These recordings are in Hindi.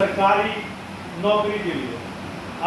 सरकारी नौकरी के लिए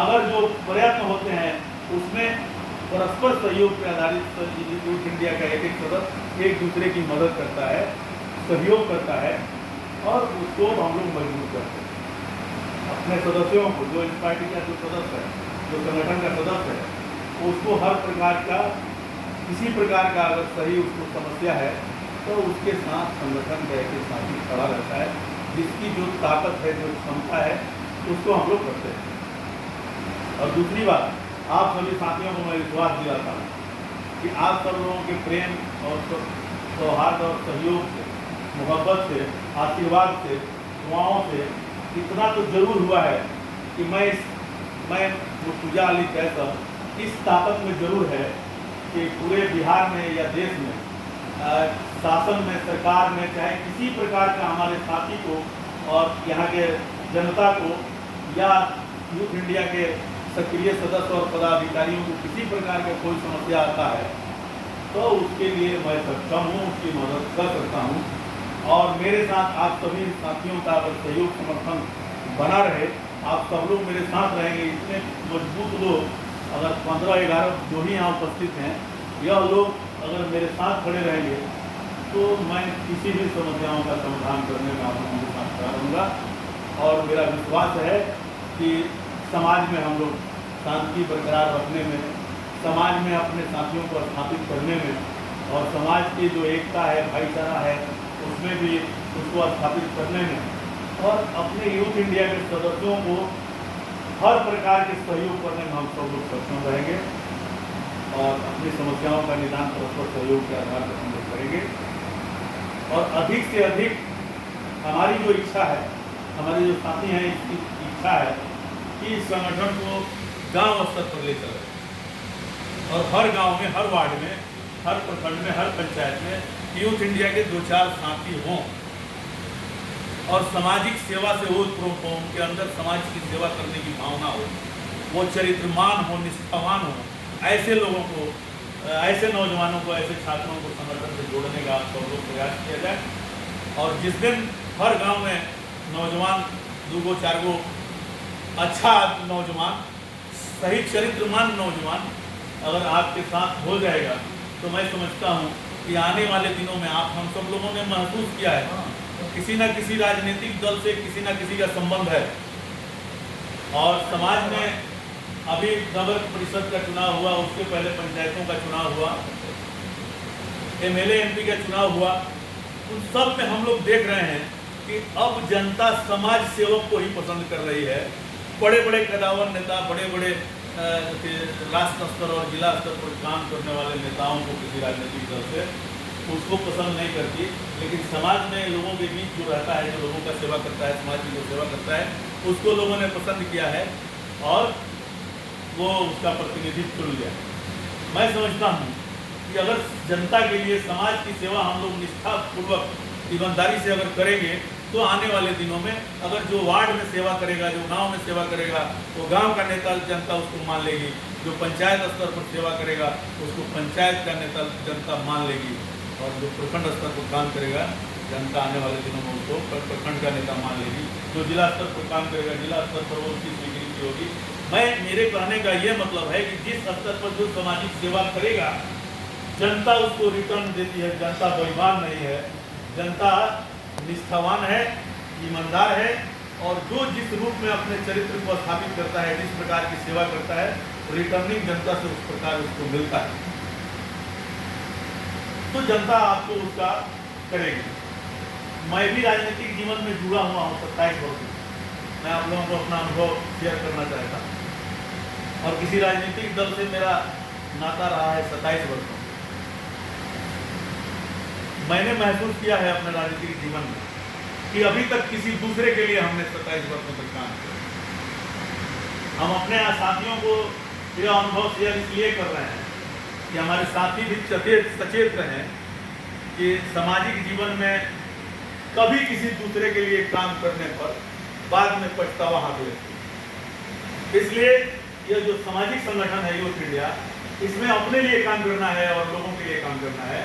अगर जो प्रयत्न होते हैं उसमें परस्पर सहयोग पर आधारित यूथ इंडिया का एक सदस्य एक दूसरे की मदद करता है, सहयोग करता है और उसको हम लोग मजबूत करते हैं। अपने सदस्यों को, जो इस पार्टी का जो सदस्य है, जो संगठन का सदस्य है, उसको हर प्रकार का किसी प्रकार का अगर सही उसको समस्या है तो उसके साथ संगठन का एक साथी खड़ा रहता है, जिसकी जो ताकत है, जो क्षमता है, उसको हम लोग करते हैं। और दूसरी बात, आप सभी साथियों को मैं विश्वास दिलाता हूँ कि आप सब लोगों के प्रेम और सौहार्द और सहयोग से, मोहब्बत से, आशीर्वाद से, दुआओं से इतना तो जरूर हुआ है कि मैं मुर्तजा अली कैसर इस ताकत में जरूर है कि पूरे बिहार में या देश में शासन में, सरकार में, चाहे किसी प्रकार का हमारे साथी को और यहाँ के जनता को या यूथ इंडिया के सक्रिय सदस्य और पदाधिकारियों को किसी प्रकार का कोई समस्या आता है तो उसके लिए मैं सक्षम हूँ, उसकी मदद कर सकता हूँ। और मेरे साथ आप सभी साथियों का अगर सहयोग समर्थन बना रहे, आप सब लोग मेरे साथ रहेंगे, इतने मजबूत लोग अगर 15-11 जो भी यहाँ उपस्थित हैं, यह लोग अगर मेरे साथ खड़े रहेंगे तो मैं किसी भी समस्याओं का समाधान करने में आप लोगों के साथ खड़ा रहूँगा। और मेरा विश्वास है कि समाज में हम लोग शांति बरकरार रखने में, समाज में अपने साथियों को स्थापित करने में और समाज की जो एकता है, भाईचारा है, उसमें भी उसको स्थापित करने में और अपने यूथ इंडिया के सदस्यों को हर प्रकार के सहयोग करने में हम सब लोग सक्षम रहेंगे और अपनी समस्याओं का निदान परस्पर सहयोग के आधार पर हम लोग करेंगे। और अधिक से अधिक हमारी जो इच्छा है, हमारे जो साथी हैं, इसकी इच्छा है कि इस संगठन को गांव स्तर पर ले चले और हर गांव में, हर वार्ड में, हर प्रखंड में, हर पंचायत में यूथ इंडिया के 2-4 साथी हों और सामाजिक सेवा से ओतप्रोत हो, उनके अंदर समाज की सेवा करने की भावना हो, वो चरित्रमान हो, निष्ठावान हो। ऐसे लोगों को, ऐसे नौजवानों को, ऐसे छात्रों को संगठन से जोड़ने का आप सब लोग प्रयास किया जाए। और जिस दिन हर गांव में नौजवान 2-4 अच्छा नौजवान, सही चरित्रमान नौजवान अगर आपके साथ हो जाएगा तो मैं समझता हूँ कि आने वाले दिनों में आप हम सब लोगों ने महसूस किया है किसी न किसी राजनीतिक दल से किसी न किसी का संबंध है। और समाज में अभी नगर परिषद का चुनाव हुआ, उसके पहले पंचायतों का चुनाव हुआ, MLA MP का चुनाव हुआ, उन सब में हम लोग देख रहे हैं कि अब जनता समाज सेवक को ही पसंद कर रही है। बड़े बड़े कदावर नेता, बड़े बड़े राष्ट्र स्तर और जिला स्तर पर काम करने वाले नेताओं को किसी राजनीतिक दल से उसको पसंद नहीं करती, लेकिन समाज में लोगों के बीच जो रहता है, जो लोगों का सेवा करता है, समाज की जो सेवा करता है, उसको लोगों ने पसंद किया है और वो उसका प्रतिनिधित्व चुन लिया। मैं समझता हूँ कि अगर जनता के लिए समाज की सेवा हम लोग निष्ठापूर्वक, ईमानदारी से अगर करेंगे तो आने वाले दिनों में अगर जो वार्ड में सेवा करेगा, जो गांव में सेवा करेगा, वो गांव का नेता जनता उसको मान लेगी, जो पंचायत स्तर पर सेवा करेगा उसको पंचायत का नेता जनता मान लेगी और जो प्रखंड स्तर पर काम करेगा जनता आने वाले दिनों में उसको प्रखंड का नेता मान लेगी, जो जिला स्तर पर काम करेगा जिला स्तर पर वो उसकी स्वीकृति होगी। मेरे कहने का ये मतलब है कि जिस स्तर पर जो सामाजिक सेवा करेगा जनता उसको रिटर्न देती है। जनता बेईमान नहीं है, जनता निष्ठावान है, ईमानदार है और जो जिस रूप में अपने चरित्र को स्थापित करता है, जिस प्रकार की सेवा करता है, रिटर्निंग जनता से उस प्रकार उसको मिलता है, तो जनता आपको उसका करेगी। मैं भी राजनीतिक जीवन में जुड़ा हुआ हूँ 27 वर्ष से। मैं आप लोगों को अपना अनुभव शेयर करना चाहता हूँ और किसी राजनीतिक दल से मेरा नाता रहा है 27 वर्षों। मैंने महसूस किया है अपने राजनीतिक जीवन में कि अभी तक किसी दूसरे के लिए हमने 27 वर्षों तक काम किया। हम अपने साथियों को यह अनुभव शेयर इसलिए कर रहे हैं कि हमारे साथी भी सचेत रहें कि सामाजिक जीवन में कभी किसी दूसरे के लिए काम करने पर बाद में पछतावा हाथ लगती। इसलिए यह जो सामाजिक संगठन है यूथ इंडिया, इसमें अपने लिए काम करना है और लोगों के लिए काम करना है,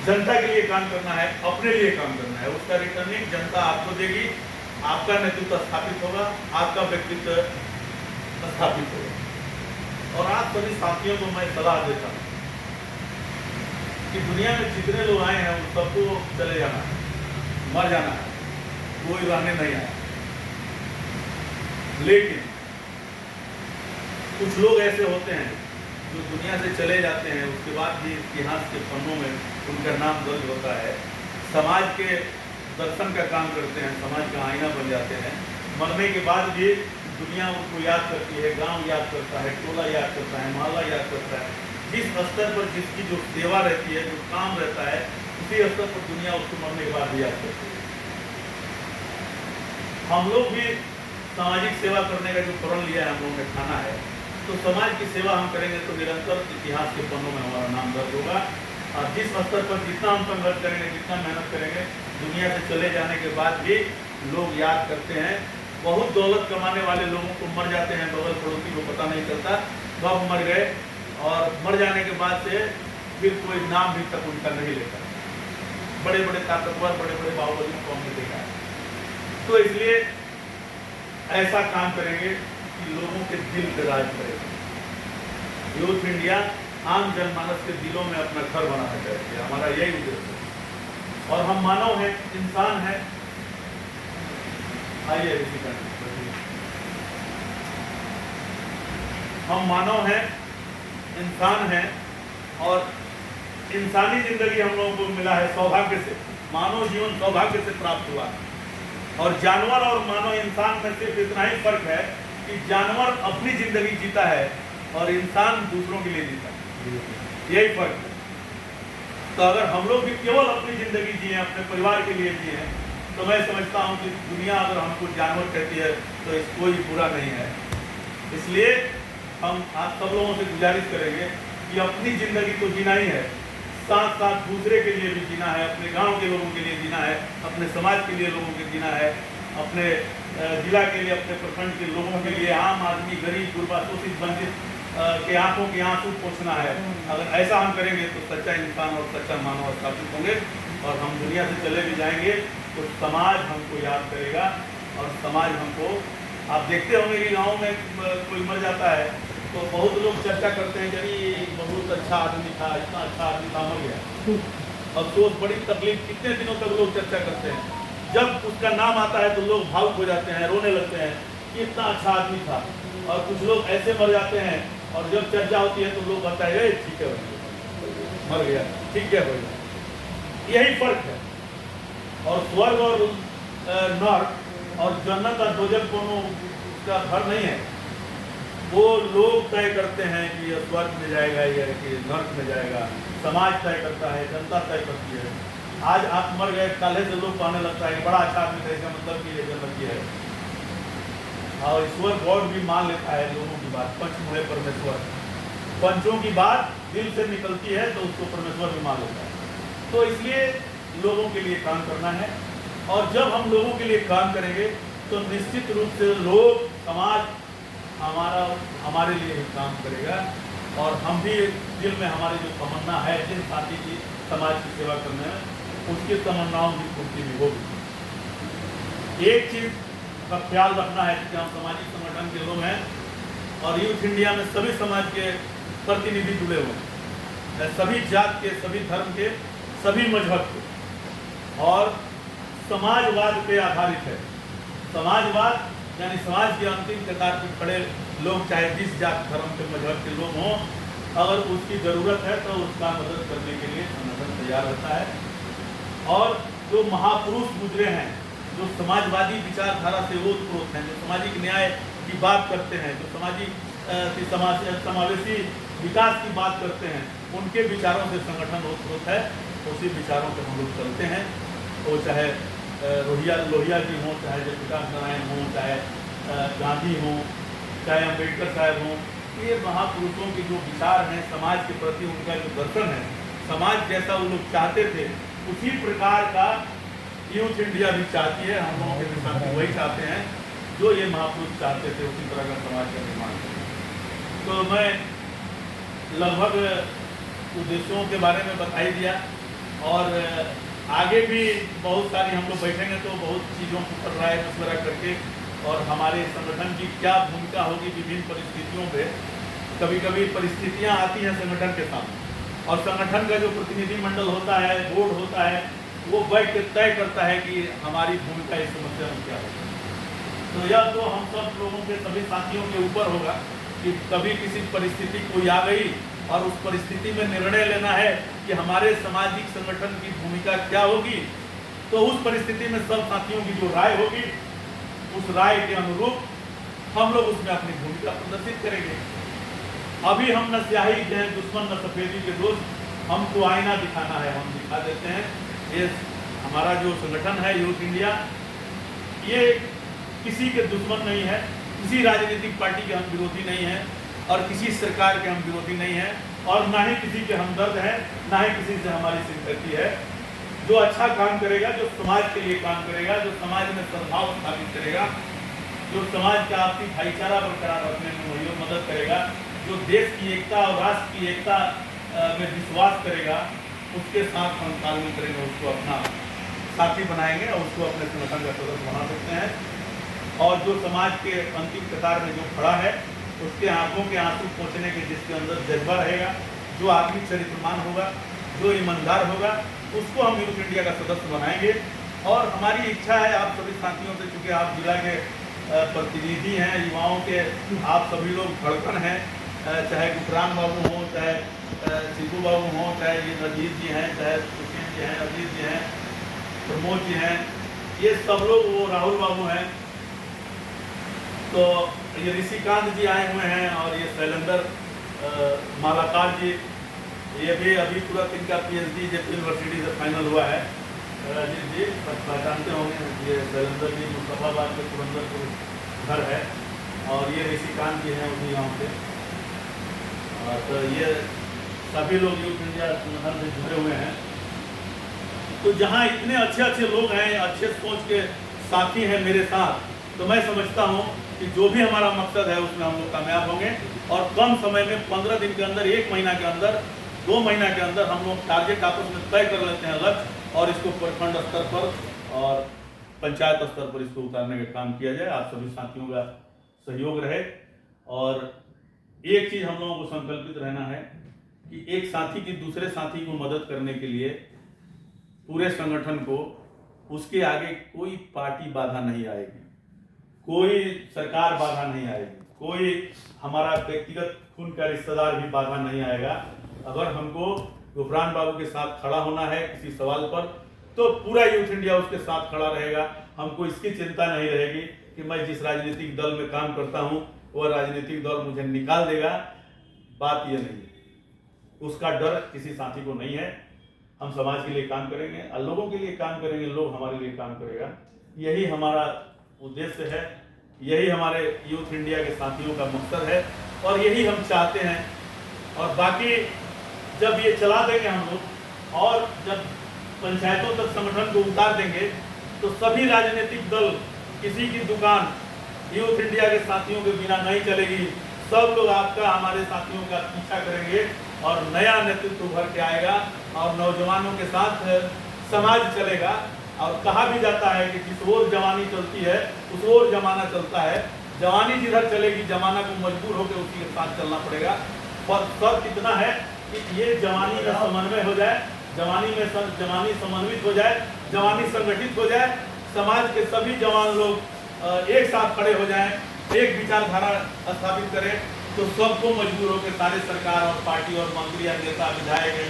जनता के लिए काम करना है, अपने लिए काम करना है। उसका रिटर्निंग जनता आपको देगी आपका नेतृत्व स्थापित होगा, आपका व्यक्तित्व स्थापित होगा। और आप सभी साथियों को मैं सलाह देता हूँ कि दुनिया में जितने लोग आए हैं उन सबको चले जाना है, मर जाना है, कोई रहने नहीं आया। लेकिन कुछ लोग ऐसे होते हैं जो दुनिया से चले जाते हैं, उसके बाद भी इतिहास के पन्नों में उनका नाम दर्ज होता है, समाज के दर्शन का काम करते हैं, समाज का आईना बन जाते हैं। मरने के बाद भी दुनिया उनको याद करती है, गांव याद करता है, टोला याद करता है, मोहल्ला याद करता है। जिस स्तर पर जिसकी जो सेवा रहती है, जो काम रहता है, उसी स्तर पर दुनिया उसको मरने के बाद भी याद करती है। हम लोग भी सामाजिक सेवा करने का जो प्रण लिया है, हम लोगों ने ठाना है, तो समाज की सेवा हम करेंगे तो निरंतर इतिहास के पन्नों में हमारा नाम दर्ज होगा। और जिस स्तर पर जितना हम संघर्ष करेंगे, जितना मेहनत करेंगे, दुनिया से चले जाने के बाद भी लोग याद करते हैं। बहुत दौलत कमाने वाले लोगों को मर जाते हैं, बगल पड़ोसी को पता नहीं चलता कब मर गए, और मर जाने के बाद से फिर कोई नाम भी तक उनका नहीं लेता। बड़े बड़े ताकतवर, बड़े बड़े बाहुबलियों को हमने देखा है। तो इसलिए ऐसा काम करेंगे कि लोगों के दिल पे राज करेगा। यूथ इंडिया आम जनमानस के दिलों में अपना घर बनाना चाहती है, हमारा यही उद्देश्य है। और हम मानव हैं, इंसान हैं। आइए इसी का हम मानव हैं, इंसान हैं, और इंसानी जिंदगी हम लोगों को मिला है सौभाग्य से। मानव जीवन सौभाग्य से प्राप्त हुआ। और जानवर और मानव इंसान में सिर्फ इतना ही फर्क है कि जानवर अपनी जिंदगी जीता है और इंसान दूसरों के लिए जीता है, यही फर्क है। तो अगर हम लोग भी केवल अपनी जिंदगी जिए, अपने परिवार के लिए जिए, तो मैं समझता हूँ कि दुनिया अगर हमको जानवर कहती है तो इस कोई बुरा नहीं है। इसलिए हम आज सब लोगों से गुजारिश करेंगे कि अपनी जिंदगी तो जीना ही है, साथ साथ दूसरे के लिए भी जीना है, अपने गांव के लोगों के लिए जीना है, अपने समाज के लिए लोगों के जीना है, अपने जिला के लिए, अपने प्रखंड के लोगों के लिए, आम आदमी, गरीब, गुरबा, शोषित, वंचित के आंखों के आंसू पोंछना है। अगर ऐसा हम करेंगे तो सच्चा इंसान और सच्चा मानव स्थापित होंगे, और हम दुनिया से चले भी जाएंगे तो समाज हमको याद करेगा। और समाज हमको, आप देखते होंगे कि गाँव में कोई मर जाता है तो बहुत लोग चर्चा करते हैं कि बहुत अच्छा आदमी था, इतना अच्छा आदमी था, मर गया। अफसोस, बड़ी तकलीफ, कितने दिनों तक लोग चर्चा करते हैं। जब उसका नाम आता है तो लोग भावुक हो जाते हैं, रोने लगते हैं कि इतना अच्छा आदमी था। और कुछ लोग ऐसे मर जाते हैं और जब चर्चा होती है तो लोग बताए ठीक है मर गया, ठीक है भाई। यही फर्क है। और स्वर्ग और नर्क और जन्नत और दोजख दोनों का घर नहीं है। वो लोग तय करते हैं कि यह स्वर्ग में जाएगा या कि नर्क में जाएगा। समाज तय करता है, जनता तय करती है। आज आप मर गए, काले से लोग कहने लगता है बड़ा अच्छा आदमी था, इसका मतलब कि ये जन्नती है। और ईश्वर गॉड भी मान लेता है लोगों की बात। पंच मुहे परमेश्वर, पंचों की बात दिल से निकलती है तो उसको परमेश्वर भी मान लेता है। तो इसलिए लोगों के लिए काम करना है। और जब हम लोगों के लिए काम करेंगे तो निश्चित रूप से लोग, समाज हमारे लिए ही काम करेगा। और हम भी दिल में हमारी जो तमन्ना है जिन साथी की समाज की सेवा करने में, उसकी तमन्नाओं की पूर्ति भी होगी। एक चीज का ख्याल रखना है कि हम सामाजिक संगठन के लोग हैं और यूथ इंडिया में सभी समाज के प्रतिनिधि जुड़े हुए हैं, सभी जात के, सभी धर्म के, सभी मजहब के, और समाजवाद पे आधारित है। समाजवाद यानी समाज की अंतिम कतार पर खड़े लोग, चाहे जिस जात, धर्म के, मजहब के लोग हों, अगर उसकी ज़रूरत है तो उसका मदद करने के लिए संगठन तैयार रहता है। और जो महापुरुष गुजरे हैं, जो समाजवादी विचारधारा से ओतप्रोत हैं, जो सामाजिक न्याय की बात करते हैं, जो समावेशी विकास की बात करते हैं, उनके विचारों से संगठन ओतप्रोत है। उसी विचारों पर हम लोग चलते हैं। वो चाहे लोहिया जी हों, चाहे जयप्रकाश नारायण हों, चाहे गांधी हों, चाहे अम्बेडकर साहब हों, ये महापुरुषों के जो विचार हैं समाज के प्रति, उनका जो दर्शन है, समाज जैसा वो लोग चाहते थे उसी प्रकार का यूथ इंडिया भी चाहती है। हम लोगों के साथ वही चाहते हैं जो ये महापुरुष चाहते थे, उसी तरह का समाज का निर्माण करें। तो मैं लगभग उद्देश्यों के बारे में बता ही दिया। और आगे भी बहुत सारी हम लोग बैठेंगे तो बहुत चीज़ों पर राय मशवरा करके और हमारे संगठन की क्या भूमिका होगी विभिन्न परिस्थितियों पे। कभी कभी परिस्थितियां आती हैं संगठन के सामने और संगठन का जो प्रतिनिधिमंडल होता है, बोर्ड होता है, वो बैठ के तय करता है कि हमारी भूमिका इस समस्या में क्या होगी। तो यह तो हम सब लोगों के, सभी साथियों के ऊपर होगा कि कभी किसी परिस्थिति कोई आ गई और उस परिस्थिति में निर्णय लेना है कि हमारे सामाजिक संगठन की भूमिका क्या होगी, तो उस परिस्थिति में सब साथियों की जो राय होगी उस राय के अनुरूप हम लोग उसमें अपनी भूमिका प्रदर्शित करेंगे। अभी हम न स्याही के हैं दुश्मन न सफेदी के दोस्त, हमको आईना दिखाना है, हम दिखा देते हैं। ये हमारा जो संगठन है यूथ इंडिया, ये किसी के दुश्मन नहीं है, किसी राजनीतिक पार्टी के हम विरोधी नहीं हैं और किसी सरकार के हम विरोधी नहीं हैं और ना ही किसी के हमदर्द हैं, ना ही किसी से हमारी सिंपैथी है। जो अच्छा काम करेगा, जो समाज के लिए काम करेगा, जो समाज में सद्भाव स्थापित करेगा, जो समाज का आपसी भाईचारा बरकरार रखने में सहयोग मदद करेगा, जो देश की एकता और राष्ट्र की एकता में विश्वास करेगा, उसके साथ हम तालमेल करेंगे, उसको अपना साथी बनाएंगे और उसको अपने संगठन का सदस्य बना सकते हैं। और जो समाज के अंतिम कतार में जो खड़ा है, उसके आंखों के आंसू पहुँचने के जिसके अंदर जज्बा रहेगा, जो आदमी चरित्रमान होगा, जो ईमानदार होगा, उसको हम यूथ इंडिया का सदस्य बनाएंगे। और हमारी इच्छा है आप सभी साथियों से, चूँकि आप जिला के प्रतिनिधि हैं, युवाओं के आप सभी लोग धड़कन हैं, चाहे गुफरान बाबू हों, चाहे सिद्धू बाबू हों, चाहे ये नजीर जी हैं, चाहे सुशील जी हैं, अजीत जी हैं, प्रमोद जी हैं, ये सब लोग, वो राहुल बाबू हैं, तो ये ऋषिकांत जी आए हुए हैं और ये शैलेंद्र मालाकार जी, ये भी अभी तुरंत इनका PhD जेपी यूनिवर्सिटी से फाइनल हुआ है। रंजीत जी पहचानते होंगे, ये शैलेंद्र जी मुस्तफाबाद के तुरंदरपुर घर है और ये ऋषिकांत जी हैं उसी गाँव से। तो ये सभी लोग यूथ इंडिया संगठन से जुड़े हुए हैं। तो जहाँ इतने अच्छे अच्छे लोग हैं, अच्छे सोच के साथी हैं मेरे साथ, तो मैं समझता हूँ कि जो भी हमारा मकसद है उसमें हम लोग कामयाब होंगे और कम समय में 15 दिन के अंदर, 1 महीना के अंदर, 2 महीना के अंदर हम लोग टारगेट आपस में तय कर लेते हैं लक्ष्य और इसको प्रखंड स्तर पर और पंचायत स्तर पर इसको उतारने का काम किया जाए। आप सभी साथियों का सहयोग रहे और एक चीज़ हम लोगों को संकल्पित रहना है कि एक साथी की दूसरे साथी को मदद करने के लिए पूरे संगठन को, उसके आगे कोई पार्टी बाधा नहीं आएगी, कोई सरकार बाधा नहीं आएगी, कोई हमारा व्यक्तिगत खून का रिश्तेदार भी बाधा नहीं आएगा। अगर हमको गुफरान बाबू के साथ खड़ा होना है किसी सवाल पर, तो पूरा यूथ इंडिया उसके साथ खड़ा रहेगा। हमको इसकी चिंता नहीं रहेगी कि मैं जिस राजनीतिक दल में काम करता हूँ वह राजनीतिक दल मुझे निकाल देगा। बात यह नहीं है, उसका डर किसी साथी को नहीं है। हम समाज के लिए काम करेंगे, लोगों के लिए काम करेंगे, लोग हमारे लिए काम करेगा। यही हमारा उद्देश्य है, यही हमारे यूथ इंडिया के साथियों का मकसद है और यही हम चाहते हैं। और बाकी जब ये चला देंगे हम लोग और जब पंचायतों तक संगठन को उतार देंगे, तो सभी राजनीतिक दल, किसी की दुकान यूथ इंडिया के साथियों के बिना नहीं चलेगी। सब लोग आपका, हमारे साथियों का पीछा करेंगे और नया नेतृत्व उभर के आएगा और नौजवानों के साथ समाज चलेगा। और कहा भी जाता है कि जिस ओर जवानी चलती है उस ओर जमाना चलता है। जवानी जिधर चलेगी, जमाना को मजबूर होकर उसी के साथ चलना पड़ेगा। पर शर्त इतना है कि ये जवानी का समन्वय हो जाए, जवानी समन्वित हो जाए, जवानी संगठित हो जाए, समाज के सभी जवान लोग एक साथ खड़े हो जाएं, एक विचारधारा स्थापित करें, तो सबको मजबूर होकर सारे सरकार और पार्टी और मंत्री और नेता विधायक